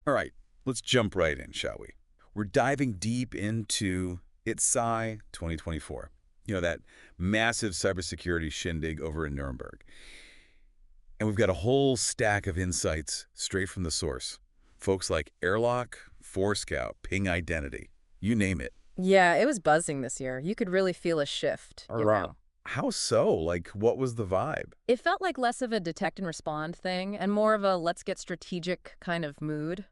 All right, let's jump right in, shall we? We're diving deep into It's Sci 2024. That massive cybersecurity shindig over in Nuremberg. And we've got a whole stack of insights straight from the source. Folks like Airlock, Forescout, Ping Identity, you name it. Yeah, it was buzzing this year. You could really feel a shift, All right. How so? Like, what was the vibe? It felt like less of a detect and respond thing and more of a let's get strategic kind of mood.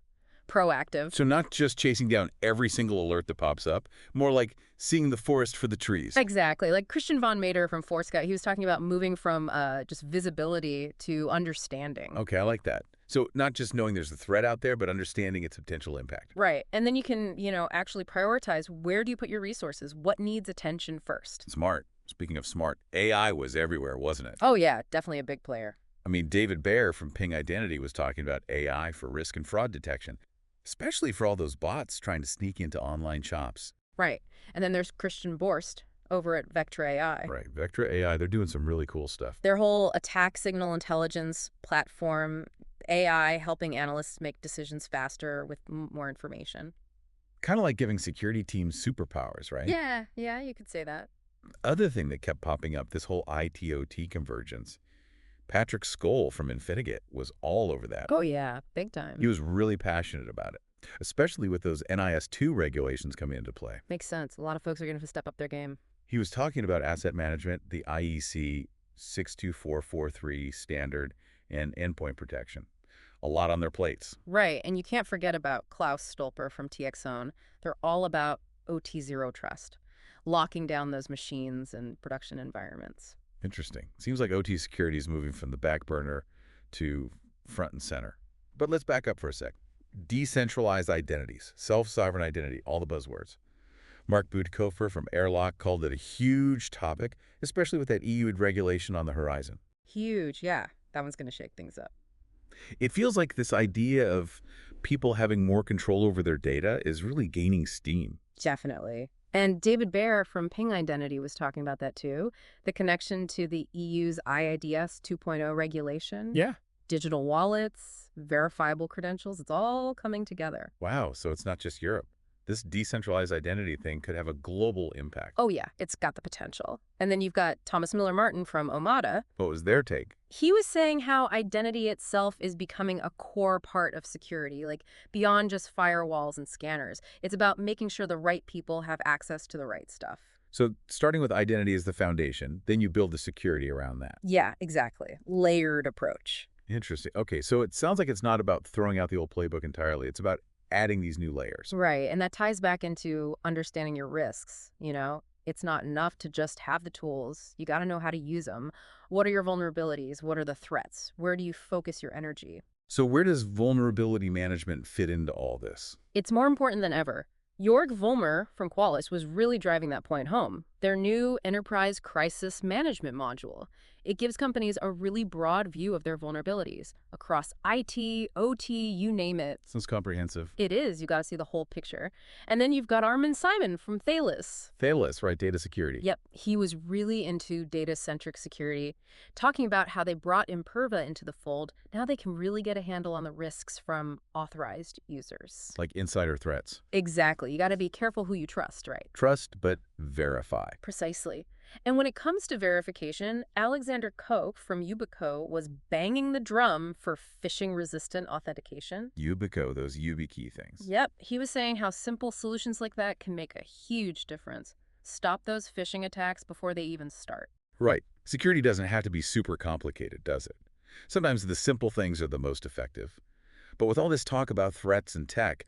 Proactive. So not just chasing down every single alert that pops up, more like seeing the forest for the trees. Exactly. Like Christian von Mader from Forescout, he was talking about moving from just visibility to understanding. Okay, I like that. So not just knowing there's a threat out there, but understanding its potential impact. Right. And then you can, actually prioritize where do you put your resources? What needs attention first? Smart. Speaking of smart, AI was everywhere, wasn't it? Oh, yeah, definitely a big player. I mean, David Baer from Ping Identity was talking about AI for risk and fraud detection, especially for all those bots trying to sneak into online shops. Right. And then there's Christian Borst over at Vector AI. Right. Vector AI, they're doing some really cool stuff. Their whole attack signal intelligence platform, AI helping analysts make decisions faster with more information. Kind of like giving security teams superpowers, right? Yeah, you could say that. Other thing that kept popping up, this whole IT-OT convergence. Patrick Skoll from Infinigate was all over that. Oh, yeah, big time. He was really passionate about it, especially with those NIS2 regulations coming into play. Makes sense. A lot of folks are going to have to step up their game. He was talking about asset management, the IEC 62443 standard, and endpoint protection. A lot on their plates. Right, and you can't forget about Klaus Stolper from TXOne. They're all about OT Zero Trust, locking down those machines and production environments. Interesting. Seems like OT security is moving from the back burner to front and center. But let's back up for a sec. Decentralized identities, self-sovereign identity, all the buzzwords. Mark Bootkofer from Airlock called it a huge topic, especially with that EU regulation on the horizon. Huge, yeah. That one's going to shake things up. It feels like this idea of people having more control over their data is really gaining steam. Definitely. And David Baer from Ping Identity was talking about that too. The connection to the EU's IIDS 2.0 regulation. Yeah. Digital wallets, verifiable credentials, it's all coming together. Wow, so it's not just Europe. This decentralized identity thing could have a global impact. Oh, yeah, it's got the potential. And then you've got Thomas Miller-Martin from Omada. What was their take? He was saying how identity itself is becoming a core part of security, like beyond just firewalls and scanners. It's about making sure the right people have access to the right stuff. So starting with identity as the foundation, then you build the security around that. Yeah, exactly. Layered approach. Interesting. Okay, so it sounds like it's not about throwing out the old playbook entirely. It's about adding these new layers. Right, and that ties back into understanding your risks, It's not enough to just have the tools. You got to know how to use them. What are your vulnerabilities? What are the threats? Where do you focus your energy? So where does vulnerability management fit into all this? It's more important than ever. Jörg Vollmer from Qualys was really driving that point home. Their new Enterprise Crisis Management module. It gives companies a really broad view of their vulnerabilities across IT, OT, you name it. Sounds comprehensive. It is. You got to see the whole picture. And then you've got Armin Simon from Thales. Thales, right? Data security. Yep. He was really into data-centric security, talking about how they brought Imperva into the fold. Now they can really get a handle on the risks from authorized users. Like insider threats. Exactly. You got to be careful who you trust, right? Trust, but verify. Precisely. And when it comes to verification, Alexander Koch from Yubico was banging the drum for phishing-resistant authentication. Yubico, those YubiKey things. Yep. He was saying how simple solutions like that can make a huge difference. Stop those phishing attacks before they even start. Right. Security doesn't have to be super complicated, does it? Sometimes the simple things are the most effective. But with all this talk about threats and tech,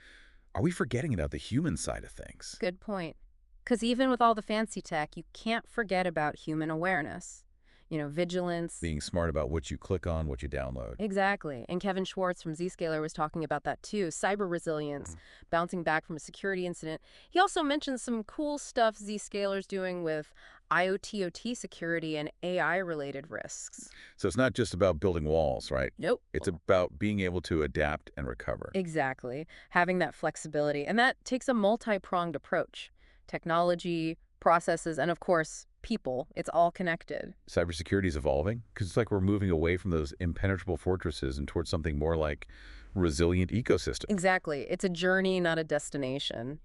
are we forgetting about the human side of things? Good point. Because even with all the fancy tech, you can't forget about human awareness. Vigilance. Being smart about what you click on, what you download. Exactly. And Kevin Schwartz from Zscaler was talking about that too. Cyber resilience, bouncing back from a security incident. He also mentioned some cool stuff Zscaler's doing with IoT-OT security and AI-related risks. So it's not just about building walls, right? Nope. It's about being able to adapt and recover. Exactly. Having that flexibility. And that takes a multi-pronged approach. Technology, processes, and of course, people. It's all connected. Cybersecurity is evolving because it's like we're moving away from those impenetrable fortresses and towards something more like resilient ecosystem. Exactly. It's a journey, not a destination,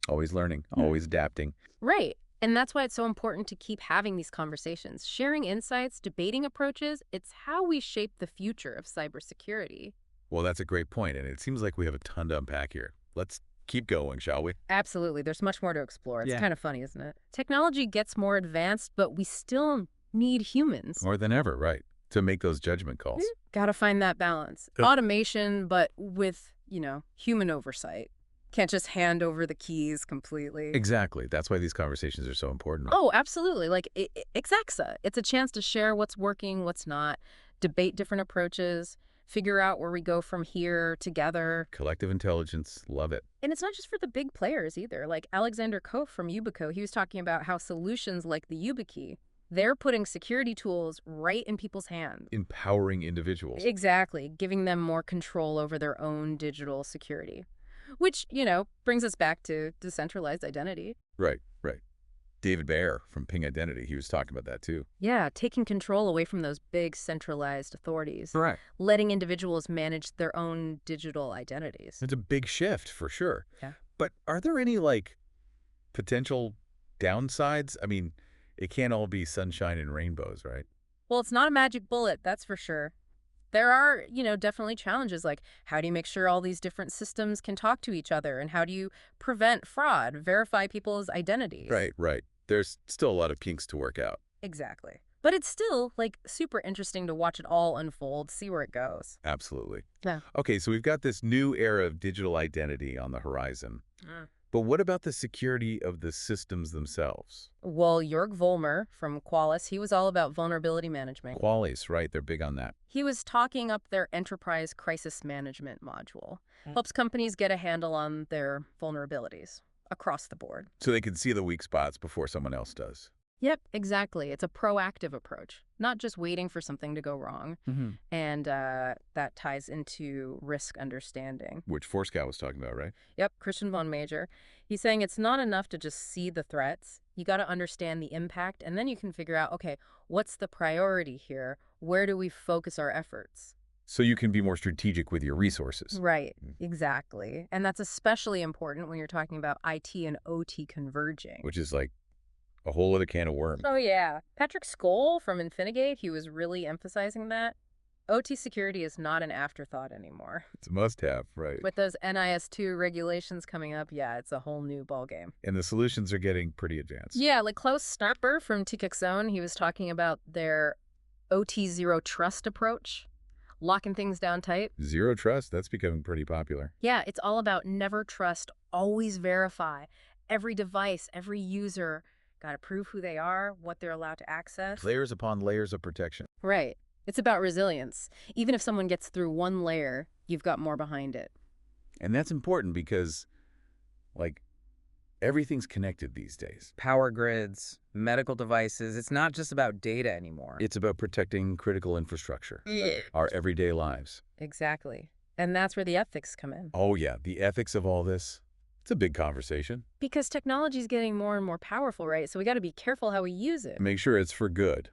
Always learning, always adapting. Right. And that's why it's so important to keep having these conversations, sharing insights, debating approaches. It's how we shape the future of cybersecurity. Well, that's a great point, and it seems like we have a ton to unpack here. Let's keep going, shall we? Absolutely. There's much more to explore. It's Yeah. kind of funny, isn't it? Technology gets more advanced, but we still need humans. More than ever, right, to make those judgment calls. Got to find that balance. Yep. Automation, but with, human oversight. Can't just hand over the keys completely. Exactly. That's why these conversations are so important. Oh, absolutely. Like, Exexa. It's a chance to share what's working, what's not, debate different approaches, figure out where we go from here together. Collective intelligence, love it. And it's not just for the big players either. Like Alexander Koch from Yubico, he was talking about how solutions like the YubiKey, they're putting security tools right in people's hands. Empowering individuals. Exactly. Giving them more control over their own digital security. Which, brings us back to decentralized identity. Right, right. David Baer from Ping Identity, he was talking about that too. Yeah, taking control away from those big centralized authorities. Correct. Letting individuals manage their own digital identities. It's a big shift for sure. Yeah. But are there any potential downsides? I mean, it can't all be sunshine and rainbows, right? Well, it's not a magic bullet, that's for sure. There are, definitely challenges like how do you make sure all these different systems can talk to each other, and how do you prevent fraud, verify people's identities? Right, right. There's still a lot of kinks to work out. Exactly. But it's still, super interesting to watch it all unfold, see where it goes. Absolutely. Yeah. Okay, so we've got this new era of digital identity on the horizon. But what about the security of the systems themselves? Well, Jörg Vollmer from Qualys, he was all about vulnerability management. Qualys, right? They're big on that. He was talking up their enterprise crisis management module. Helps companies get a handle on their vulnerabilities across the board. So they can see the weak spots before someone else does. Yep, exactly. It's a proactive approach, not just waiting for something to go wrong. And that ties into risk understanding. Which Forscow was talking about, right? Yep, Christian von Major. He's saying it's not enough to just see the threats. You got to understand the impact, and then you can figure out, okay, what's the priority here? Where do we focus our efforts? So you can be more strategic with your resources. Right, exactly. And that's especially important when you're talking about IT and OT converging. Which is like a whole other can of worms. Oh, yeah. Patrick Skoll from Infinigate, he was really emphasizing that. OT security is not an afterthought anymore. It's a must-have, right? With those NIS2 regulations coming up, yeah, it's a whole new ballgame. And the solutions are getting pretty advanced. Yeah, like Klaus Snapper from TKIC Zone, he was talking about their OT zero trust approach, locking things down tight. Zero trust, that's becoming pretty popular. Yeah, it's all about never trust, always verify. Every device, every user, got to prove who they are, what they're allowed to access. Layers upon layers of protection. Right. It's about resilience. Even if someone gets through one layer, you've got more behind it. And that's important because, everything's connected these days. Power grids, medical devices. It's not just about data anymore. It's about protecting critical infrastructure, our everyday lives. Exactly. And that's where the ethics come in. Oh, yeah, the ethics of all this. It's a big conversation. Because technology is getting more and more powerful, right? So we got to be careful how we use it. Make sure it's for good,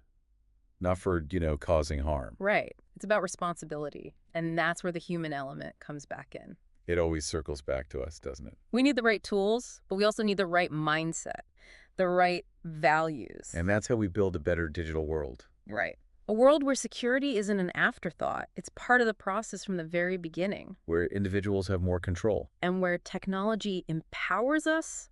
not for, causing harm. Right. It's about responsibility. And that's where the human element comes back in. It always circles back to us, doesn't it? We need the right tools, but we also need the right mindset, the right values. And that's how we build a better digital world. Right. A world where security isn't an afterthought. It's part of the process from the very beginning. Where individuals have more control. And where technology empowers us,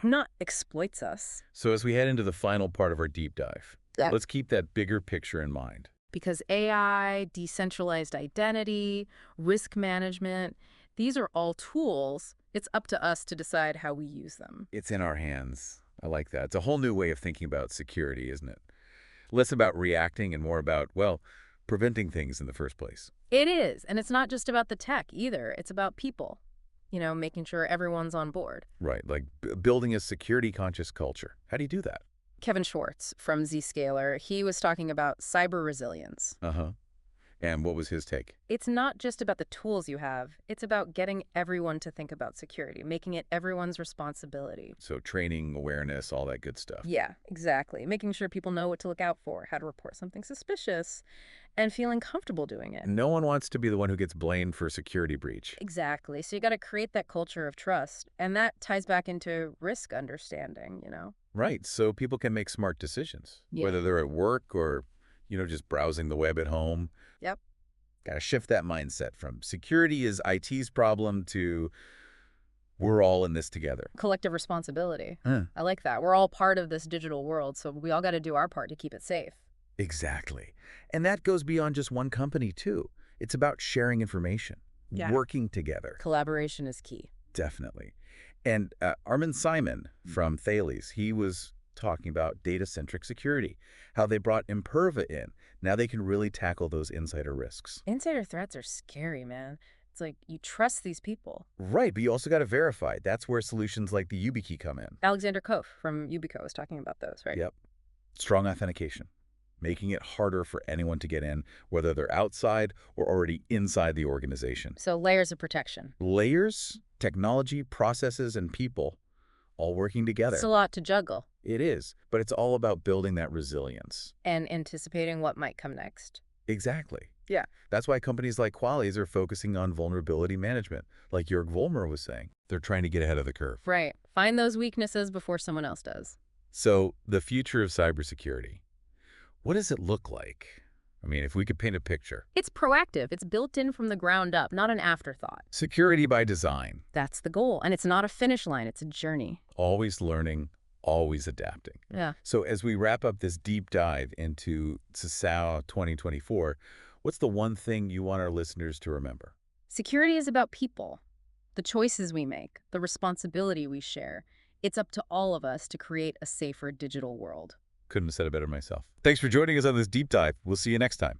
not exploits us. So as we head into the final part of our deep dive, Yeah. let's keep that bigger picture in mind. Because AI, decentralized identity, risk management, these are all tools. It's up to us to decide how we use them. It's in our hands. I like that. It's a whole new way of thinking about security, isn't it? Less about reacting and more about, preventing things in the first place. It is. And it's not just about the tech either. It's about people, making sure everyone's on board. Right, like building a security-conscious culture. How do you do that? Kevin Schwartz from Zscaler, he was talking about cyber resilience. Uh-huh. And what was his take? It's not just about the tools you have. It's about getting everyone to think about security, making it everyone's responsibility. So training, awareness, all that good stuff. Yeah, exactly. Making sure people know what to look out for, how to report something suspicious, and feeling comfortable doing it. No one wants to be the one who gets blamed for a security breach. Exactly. So you got to create that culture of trust. And that ties back into risk understanding, you know? Right, so people can make smart decisions, Yeah. whether they're at work or, just browsing the web at home. Yep. Got to shift that mindset from security is IT's problem to we're all in this together. Collective responsibility. Huh. I like that. We're all part of this digital world, so we all got to do our part to keep it safe. Exactly. And that goes beyond just one company, too. It's about sharing information, working together. Collaboration is key. Definitely. And Armin Simon from Thales, he was talking about data-centric security, how they brought Imperva in. Now they can really tackle those insider risks. Insider threats are scary, man. It's like you trust these people. Right, but you also got to verify. That's where solutions like the YubiKey come in. Alexander Kof from Yubico was talking about those, right? Yep. Strong authentication, making it harder for anyone to get in, whether they're outside or already inside the organization. So layers of protection. Layers, technology, processes, and people all working together. It's a lot to juggle. It is, but it's all about building that resilience. And anticipating what might come next. Exactly. Yeah. That's why companies like Qualys are focusing on vulnerability management. Like Jörg Vollmer was saying, they're trying to get ahead of the curve. Right. Find those weaknesses before someone else does. So the future of cybersecurity, what does it look like? I mean, if we could paint a picture. It's proactive. It's built in from the ground up, not an afterthought. Security by design. That's the goal. And it's not a finish line. It's a journey. Always learning, always adapting. Yeah. So as we wrap up this deep dive into CISAO 2024, what's the one thing you want our listeners to remember? Security is about people, the choices we make, the responsibility we share. It's up to all of us to create a safer digital world. Couldn't have said it better myself. Thanks for joining us on this deep dive. We'll see you next time.